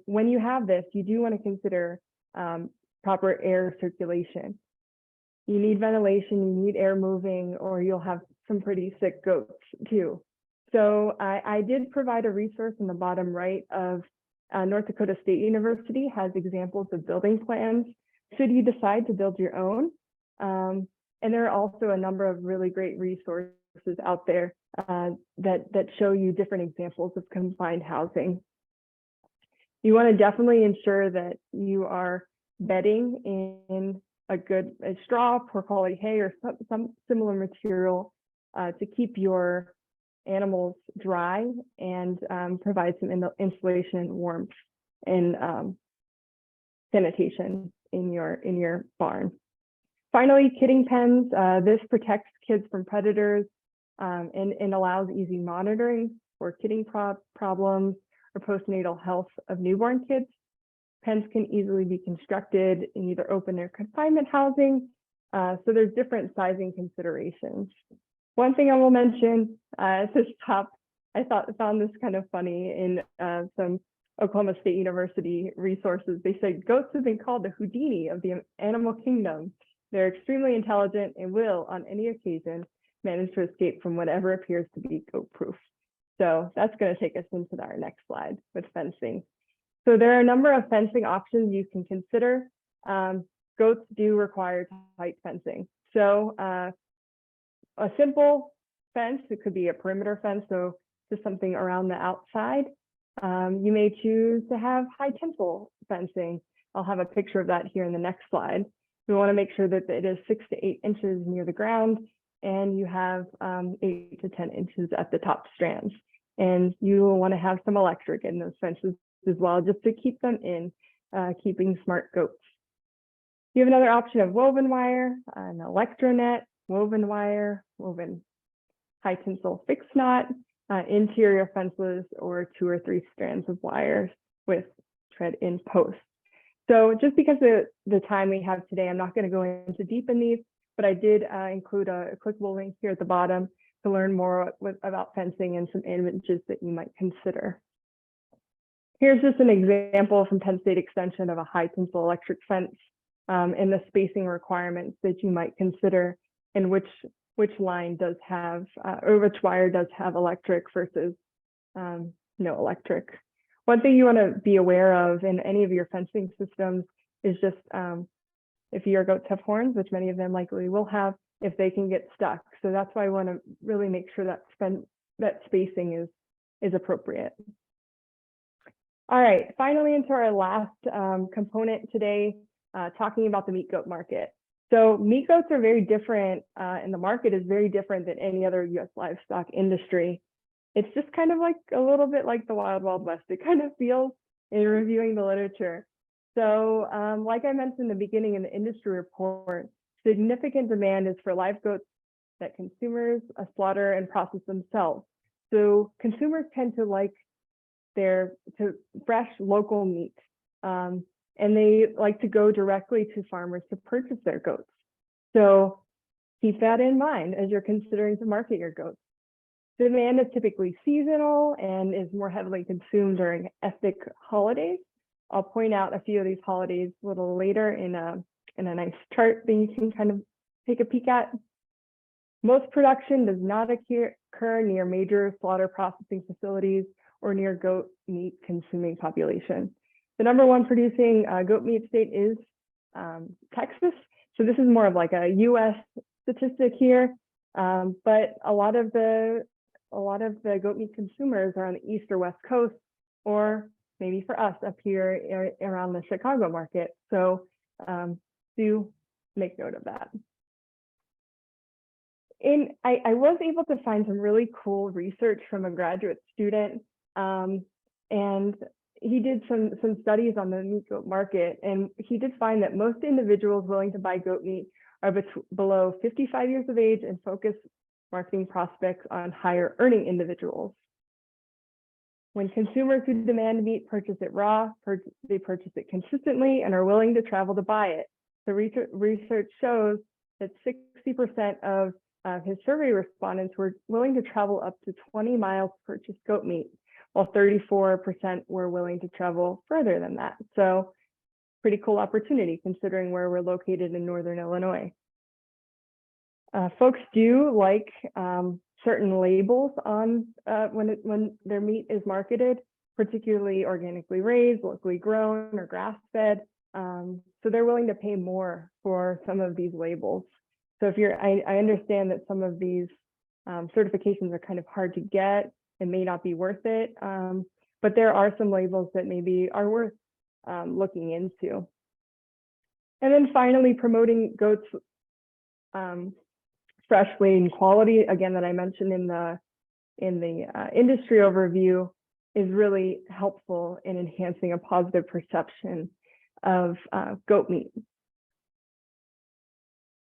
When you have this, you do want to consider proper air circulation. You need ventilation, you need air moving, or you'll have some pretty sick goats too. So I did provide a resource in the bottom right of North Dakota State University has examples of building plans should you decide to build your own. And there are also a number of really great resources out there that show you different examples of confined housing. You want to definitely ensure that you are bedding in a straw, poor quality hay, or some similar material to keep your animals dry and provide some insulation and warmth and sanitation in your barn. Finally, kidding pens. This protects kids from predators and allows easy monitoring for kidding problems or postnatal health of newborn kids. Pens can easily be constructed in either open or confinement housing. So there's different sizing considerations. One thing I will mention at this top, I found this kind of funny in some Oklahoma State University resources. They said goats have been called the Houdini of the animal kingdom. They're extremely intelligent and will, on any occasion, manage to escape from whatever appears to be goat-proof. So that's going to take us into our next slide with fencing. So there are a number of fencing options you can consider. Goats do require tight fencing. So a simple fence, it could be a perimeter fence, so just something around the outside. You may choose to have high tensile fencing. I'll have a picture of that here in the next slide. We want to make sure that it is 6 to 8 inches near the ground, and you have 8 to 10 inches at the top strands. And you will want to have some electric in those fences as well, just to keep them in, keeping smart goats. You have another option of woven wire, an electronet, woven wire, woven high tensile fixed knot, interior fences, or 2 or 3 strands of wires with tread-in posts. So just because of the time we have today, I'm not going to go into deep in these, but I did include a clickable link here at the bottom to learn more about fencing and some images that you might consider. Here's just an example from Penn State Extension of a high tensile electric fence and the spacing requirements that you might consider, and which line does have, or which wire does have electric versus no electric. One thing you want to be aware of in any of your fencing systems is just if your goats have horns, which many of them likely will have, if they can get stuck. So that's why I want to really make sure that spacing is appropriate. All right, finally into our last component today, talking about the meat goat market. So meat goats are very different, and the market is very different than any other U.S. livestock industry. It's just kind of like a little bit like the Wild Wild West. It kind of feels in reviewing the literature. So like I mentioned in the beginning in the industry report, significant demand is for live goats that consumers slaughter and process themselves. So consumers tend to like fresh local meat, and they like to go directly to farmers to purchase their goats. So keep that in mind as you're considering to market your goats. Demand is typically seasonal and is more heavily consumed during ethnic holidays. I'll point out a few of these holidays a little later in a nice chart that you can kind of take a peek at. Most production does not occur near major slaughter processing facilities or near goat meat consuming population. The #1 producing goat meat state is Texas. So this is more of like a US statistic here, but a lot of the goat meat consumers are on the East or West Coast, or maybe for us up here around the Chicago market. So do make note of that. I was able to find some really cool research from a graduate student, and he did some studies on the meat goat market, and he did find that most individuals willing to buy goat meat are below 55 years of age and focus marketing prospects on higher earning individuals. When consumers who demand meat purchase it raw, they purchase it consistently and are willing to travel to buy it. The research shows that 60% of his survey respondents were willing to travel up to 20 miles to purchase goat meat, while 34% were willing to travel further than that. So pretty cool opportunity considering where we're located in Northern Illinois. Folks do like certain labels on when their meat is marketed, particularly organically raised, locally grown, or grass-fed. So they're willing to pay more for some of these labels. So if I understand that some of these certifications are kind of hard to get and may not be worth it, but there are some labels that maybe are worth looking into. And then finally, promoting goats fresh weight and quality, again, that I mentioned in the industry overview, is really helpful in enhancing a positive perception of goat meat.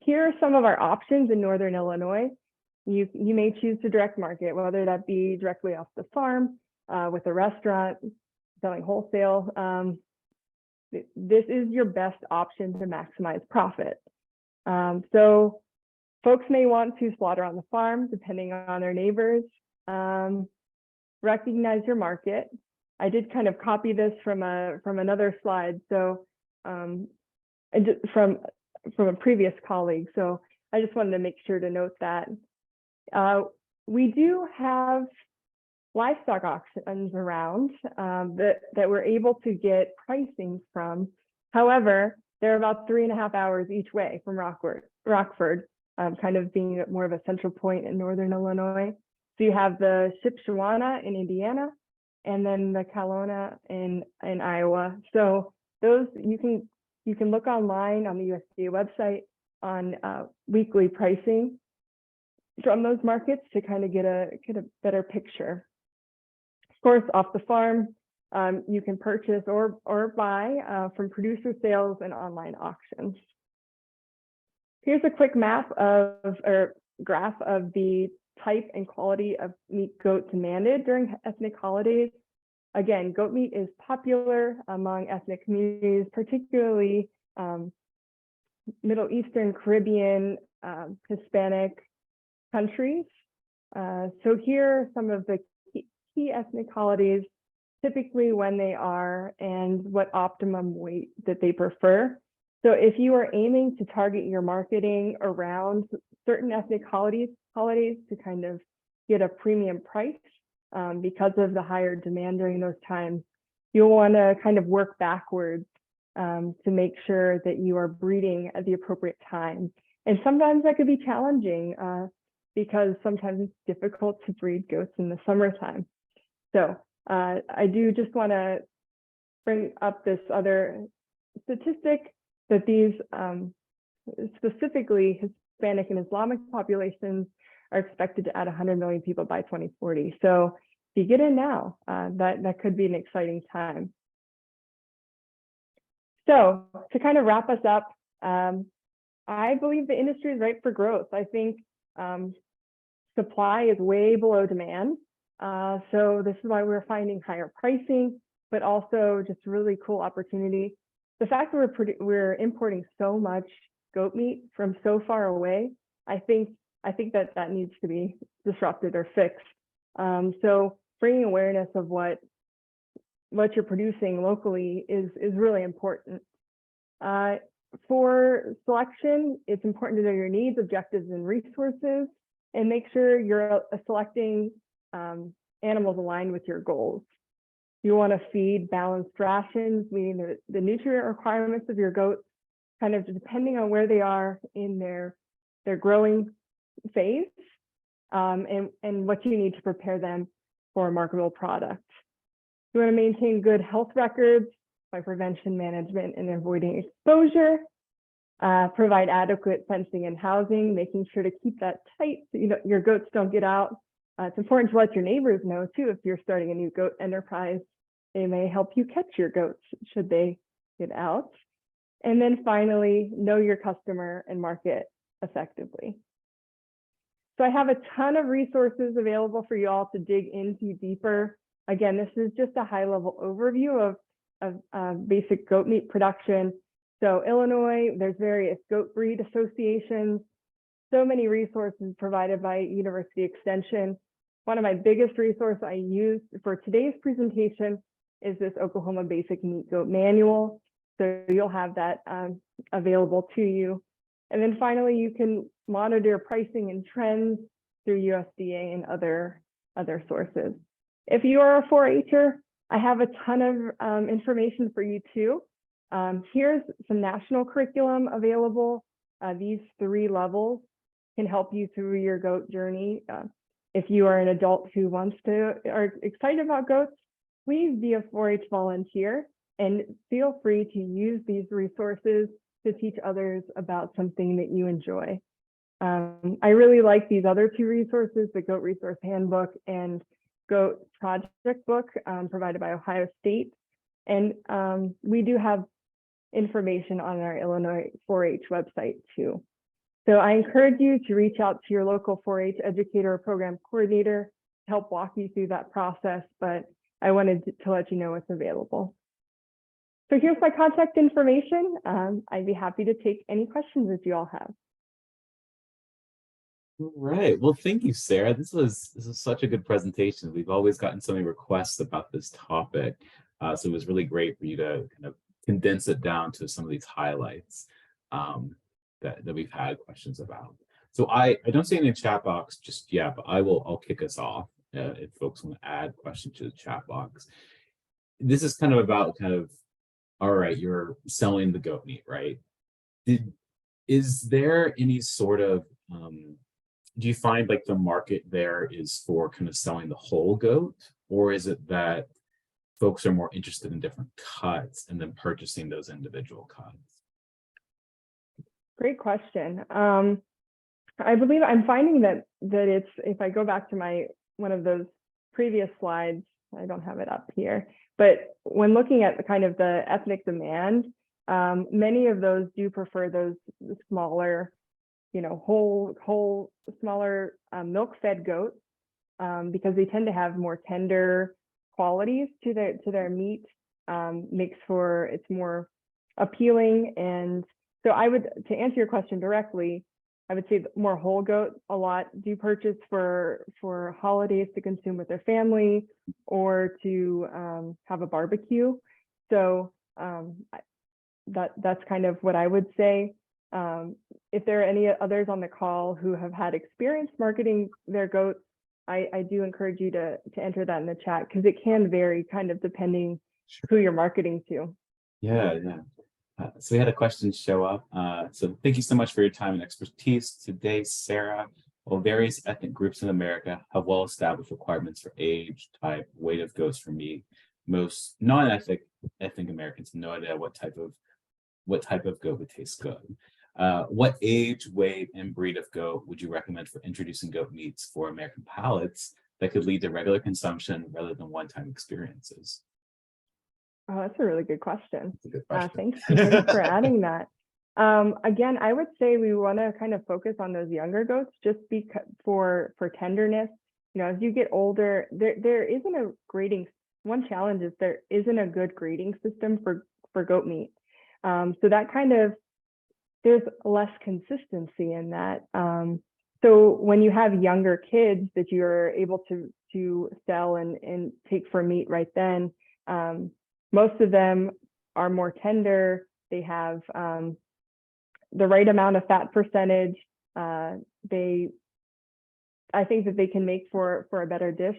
Here are some of our options in Northern Illinois. You may choose to direct market, whether that be directly off the farm, with a restaurant, selling wholesale. This is your best option to maximize profit. So folks may want to slaughter on the farm, depending on their neighbors. Recognize your market. I did kind of copy this from another slide, so from a previous colleague. So I just wanted to make sure to note that. We do have livestock auctions around that we're able to get pricing from. However, they're about 3.5 hours each way from Rockford, kind of being more of a central point in Northern Illinois. So you have the Shipshewana in Indiana, and then the Kalona in Iowa. So those you can look online on the USDA website on weekly pricing from those markets to kind of get a better picture. Of course, off the farm, you can purchase or buy from producer sales and online auctions. Here's a quick map or graph of the type and quality of meat goat demanded during ethnic holidays. Again, goat meat is popular among ethnic communities, particularly Middle Eastern, Caribbean, Hispanic countries. So here are some of the key ethnic holidays, typically when they are and what optimum weight that they prefer. So if you are aiming to target your marketing around certain ethnic holidays to kind of get a premium price because of the higher demand during those times, you'll want to kind of work backwards to make sure that you are breeding at the appropriate time. And sometimes that could be challenging because sometimes it's difficult to breed goats in the summertime. So I do just want to bring up this other statistic that these specifically Hispanic and Islamic populations are expected to add 100 million people by 2040. So if you get in now, that could be an exciting time. So to kind of wrap us up, I believe the industry is ripe for growth. I think supply is way below demand. So this is why we're finding higher pricing, but also just really cool opportunity. The fact that we're importing so much goat meat from so far away, I think that needs to be disrupted or fixed. So bringing awareness of what you're producing locally is really important. For selection, it's important to know your needs, objectives, and resources, and make sure you're selecting animals aligned with your goals. You want to feed balanced rations, meaning the nutrient requirements of your goats, kind of depending on where they are in their growing phase, and what you need to prepare them for a marketable product. You want to maintain good health records by prevention management and avoiding exposure. Provide adequate fencing and housing, making sure to keep that tight so your goats don't get out. It's important to let your neighbors know too if you're starting a new goat enterprise. They may help you catch your goats should they get out. And then finally, know your customer and market effectively. So I have a ton of resources available for you all to dig into deeper. Again, this is just a high-level overview of basic goat meat production. So Illinois, there's various goat breed associations, so many resources provided by University Extension. One of my biggest resources I used for today's presentation is this Oklahoma Basic Meat Goat Manual. So you'll have that available to you. And then finally, you can monitor pricing and trends through USDA and other sources. If you are a 4-H'er, I have a ton of information for you too. Here's some national curriculum available. These 3 levels can help you through your goat journey. If you are an adult who are excited about goats, please be a 4-H volunteer and feel free to use these resources to teach others about something that you enjoy. I really like these other 2 resources, the Goat Resource Handbook and Goat Project Book provided by Ohio State. And we do have information on our Illinois 4-H website too. So I encourage you to reach out to your local 4-H educator or program coordinator to help walk you through that process, but I wanted to let you know what's available. So here's my contact information. I'd be happy to take any questions that you all have. All right. Well, thank you, Sarah. This was such a good presentation. We've always gotten so many requests about this topic. So it was really great for you to kind of condense it down to some of these highlights that we've had questions about. So I don't see any in the chat box just yet, but I'll kick us off if folks want to add questions to the chat box. This is kind of about all right, you're selling the goat meat, right? Is there any sort of do you find like the market there is for kind of selling the whole goat, or is it that folks are more interested in different cuts and then purchasing those individual cuts? Great question. I believe I'm finding that it's, if I go back to one of those previous slides, I don't have it up here, but when looking at kind of the ethnic demand, many of those do prefer those smaller, whole smaller milk-fed goats because they tend to have more tender qualities to their meat, makes for it's more appealing. And so to answer your question directly, I would say more whole goat a lot do purchase for holidays to consume with their family or to have a barbecue. So that's kind of what I would say. If there are any others on the call who have had experience marketing their goats, I do encourage you to enter that in the chat, because it can vary kind of depending who you're marketing to. Yeah, yeah. So we had a question show up. So thank you so much for your time and expertise today, Sarah. While various ethnic groups in America have well-established requirements for age, type, weight of goats for meat, most non-ethnic Americans have no idea what type of goat would taste good. What age, weight, and breed of goat would you recommend for introducing goat meats for American palates that could lead to regular consumption rather than one-time experiences? Oh, that's a really good question. That's a good question. Thanks for adding that. Again, I would say we want to kind of focus on those younger goats just because for tenderness. You know, as you get older, there isn't a grading. One challenge is there isn't a good grading system for goat meat. So that kind of, there's less consistency in that. So when you have younger kids that you're able to sell and take for meat right then, most of them are more tender. They have the right amount of fat percentage. I think that they can make for a better dish.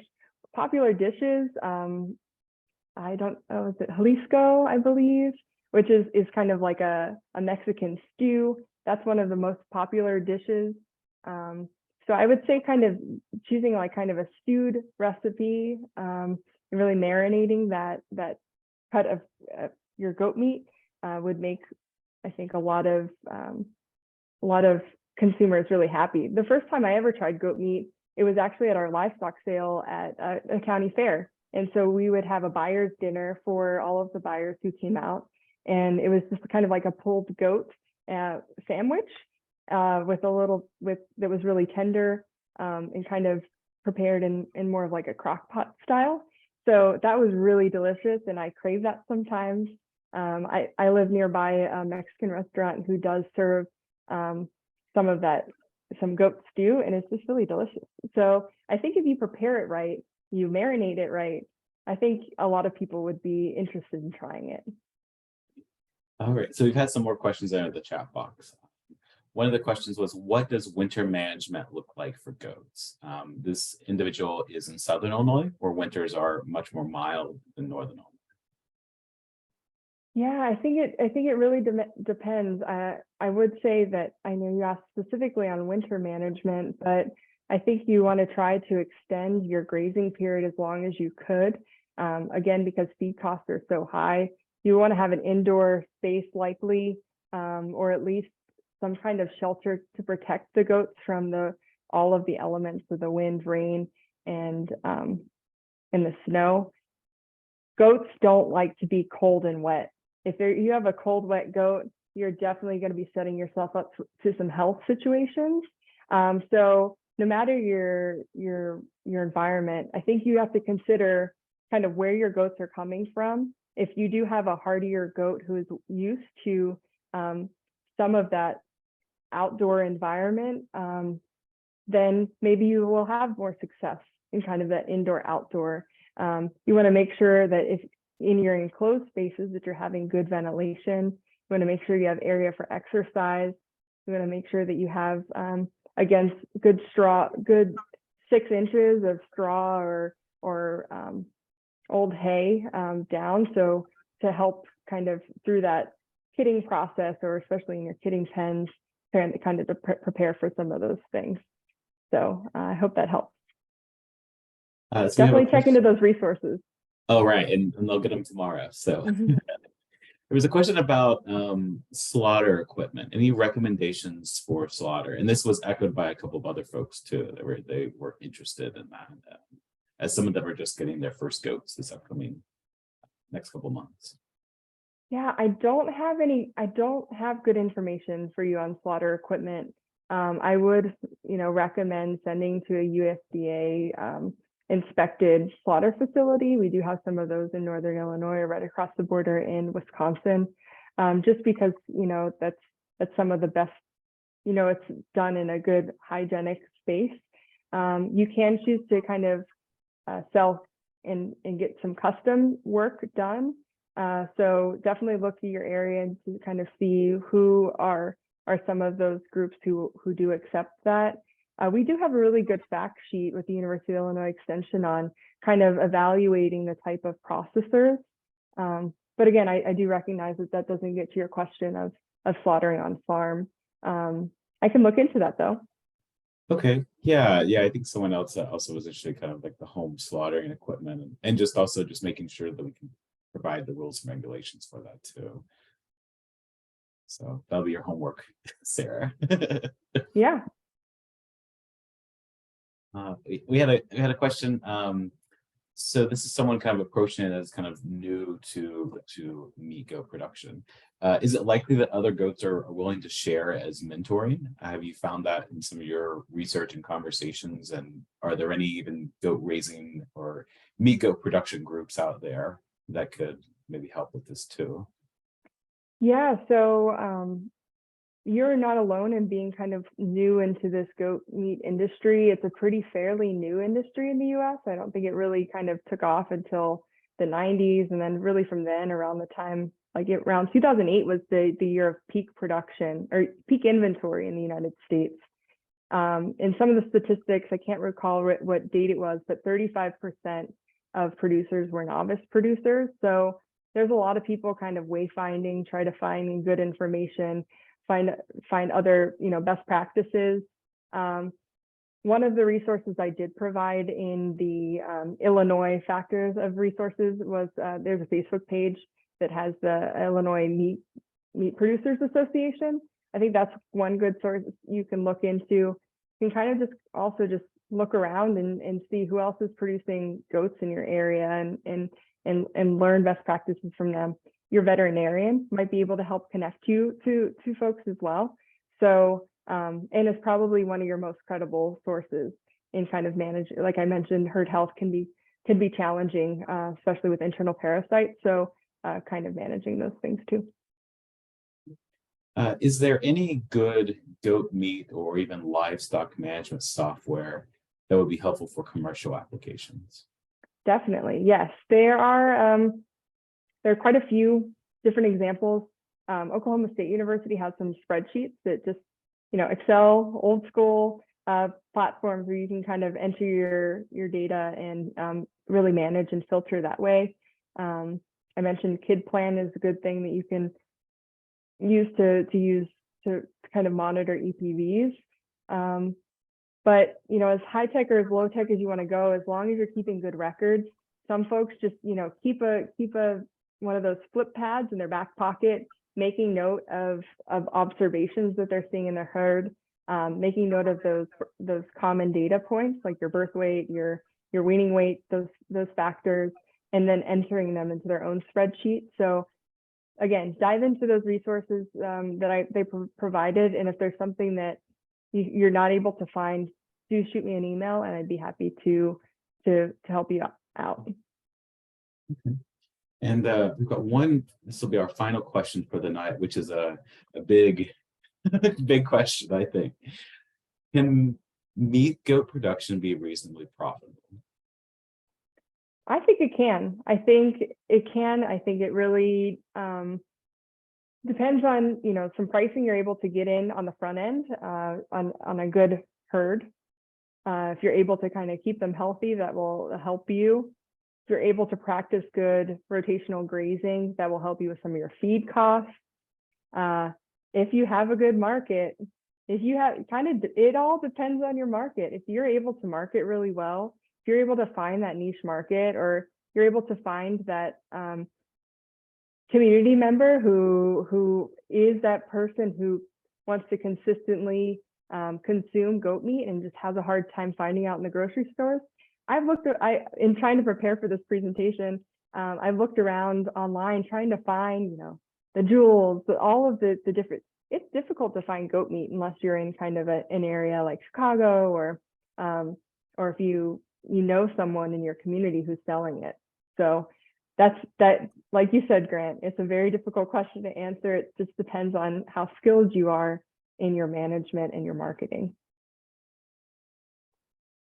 Popular dishes, I don't know, is it Jalisco, I believe, which is kind of like a Mexican stew. That's one of the most popular dishes. So I would say kind of choosing like kind of a stewed recipe, and really marinating that cut of your goat meat would make, I think, a lot of consumers really happy. The first time I ever tried goat meat, it was actually at our livestock sale at a county fair. And so we would have a buyer's dinner for all of the buyers who came out. And it was just kind of like a pulled goat sandwich that was really tender and kind of prepared in more of like a crock pot style. So that was really delicious, and I crave that sometimes. I live nearby a Mexican restaurant who does serve some goat stew, and it's just really delicious. So I think if you prepare it right, you marinate it right, I think a lot of people would be interested in trying it. All right, so we've had some more questions out of the chat box. One of the questions was, what does winter management look like for goats? This individual is in Southern Illinois, where winters are much more mild than Northern Illinois. Yeah, I think it really depends. I would say that I know you asked specifically on winter management, but I think you want to try to extend your grazing period as long as you could. Again, because feed costs are so high, you want to have an indoor space likely, or at least some kind of shelter to protect the goats from all of the elements of the wind, rain, and the snow. Goats don't like to be cold and wet. If you have a cold, wet goat, you're definitely going to be setting yourself up to some health situations. So no matter your environment, I think you have to consider kind of where your goats are coming from. If you do have a hardier goat who is used to some of that outdoor environment, then maybe you will have more success in kind of that indoor outdoor. You want to make sure that if in your enclosed spaces that you're having good ventilation. You want to make sure you have area for exercise. You want to make sure that you have again good 6 inches of straw or old hay down, so to help kind of through that kitting process, or especially in your kitting pens, kind of to prepare for some of those things. So I hope that helps. So definitely check into those resources. Oh, right, and they'll get them tomorrow. So there was a question about slaughter equipment. Any recommendations for slaughter? And this was echoed by a couple of other folks too. They were interested in that, as some of them are just getting their first goats this upcoming next couple months. Yeah, I don't have good information for you on slaughter equipment. I would, recommend sending to a USDA inspected slaughter facility. We do have some of those in Northern Illinois, right across the border in Wisconsin, just because, that's some of the best it's done in a good hygienic space. You can choose to kind of sell and get some custom work done. So definitely look at your area and to kind of see who are some of those groups who do accept that. We do have a really good fact sheet with the University of Illinois Extension on kind of evaluating the type of processors. But again, I do recognize that doesn't get to your question of slaughtering on farm. I can look into that though. Okay. Yeah. I think someone else also was interested kind of like the home slaughtering equipment and just also just making sure that we can provide the rules and regulations for that too. So that'll be your homework, Sarah. Yeah. We had a question. So this is someone kind of approaching it as kind of new to meat goat production. Is it likely that other goats are willing to share as mentoring? Have you found that in some of your research and conversations? And are there any even goat raising or meat goat production groups out there that could maybe help with this too? Yeah. So you're not alone in being kind of new into this goat meat industry. It's a pretty fairly new industry in the US. I don't think it really kind of took off until the 90s. And then really from then around the time, around 2008 was the year of peak production or peak inventory in the United States. In some of the statistics, I can't recall what date it was, but 35% of producers were novice producers. So there's a lot of people kind of wayfinding, try to find good information, find other best practices. One of the resources I did provide in the Illinois factors of resources was there's a Facebook page that has the Illinois Meat Producers Association. I think that's one good source you can look into. You can kind of just look around and see who else is producing goats in your area and learn best practices from them. Your veterinarian might be able to help connect you to folks as well. So, and it's probably one of your most credible sources in kind of managing, like I mentioned, herd health can be challenging, especially with internal parasites. So kind of managing those things too. Is there any good goat meat or even livestock management software that would be helpful for commercial applications? Definitely, yes. There are quite a few different examples. Oklahoma State University has some spreadsheets that just, Excel, old school platforms where you can kind of enter your data and really manage and filter that way. I mentioned KidPlan is a good thing that you can use to kind of monitor EPVs. But as high tech or as low tech as you want to go, as long as you're keeping good records, some folks just keep one of those flip pads in their back pocket, making note of observations that they're seeing in their herd, making note of those common data points like your birth weight, your weaning weight, those factors, and then entering them into their own spreadsheet. So again, dive into those resources that they provided, and if there's something that you're not able to find, do shoot me an email and I'd be happy to help you out. Okay. And we've got one, this will be our final question for the night, which is a big, big question, I think. Can meat goat production be reasonably profitable? I think it can. I think it can. I think it really depends on, some pricing you're able to get in on the front end on a good herd. If you're able to kind of keep them healthy, that will help you. If you're able to practice good rotational grazing, that will help you with some of your feed costs. If you have a good market, it all depends on your market. If you're able to market really well, if you're able to find that niche market, or you're able to find that community member who is that person who wants to consistently consume goat meat and just has a hard time finding out in the grocery stores. In trying to prepare for this presentation, I've looked around online trying to find, the jewels, all of the different. It's difficult to find goat meat unless you're in kind of an area like Chicago or if you know someone in your community who's selling it. So that, like you said, Grant, it's a very difficult question to answer. It just depends on how skilled you are in your management and your marketing.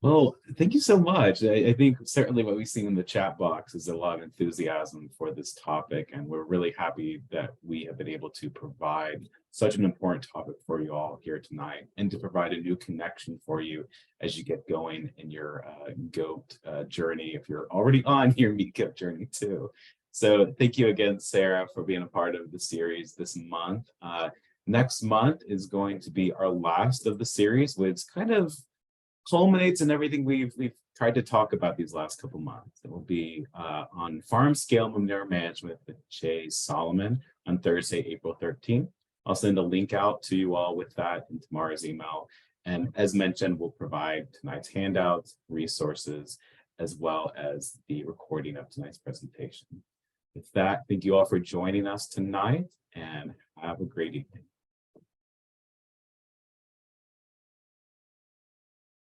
Well, thank you so much. I think certainly what we've seen in the chat box is a lot of enthusiasm for this topic, and we're really happy that we have been able to provide such an important topic for you all here tonight, and to provide a new connection for you as you get going in your goat journey, if you're already on your meat goat journey too. So thank you again, Sarah, for being a part of the series this month. Next month is going to be our last of the series, which kind of culminates in everything we've tried to talk about these last couple months. It will be on farm scale manure management with Jay Solomon on Thursday, April 13th. I'll send a link out to you all with that in tomorrow's email. And as mentioned, we'll provide tonight's handouts, resources, as well as the recording of tonight's presentation. With that, thank you all for joining us tonight, and have a great evening.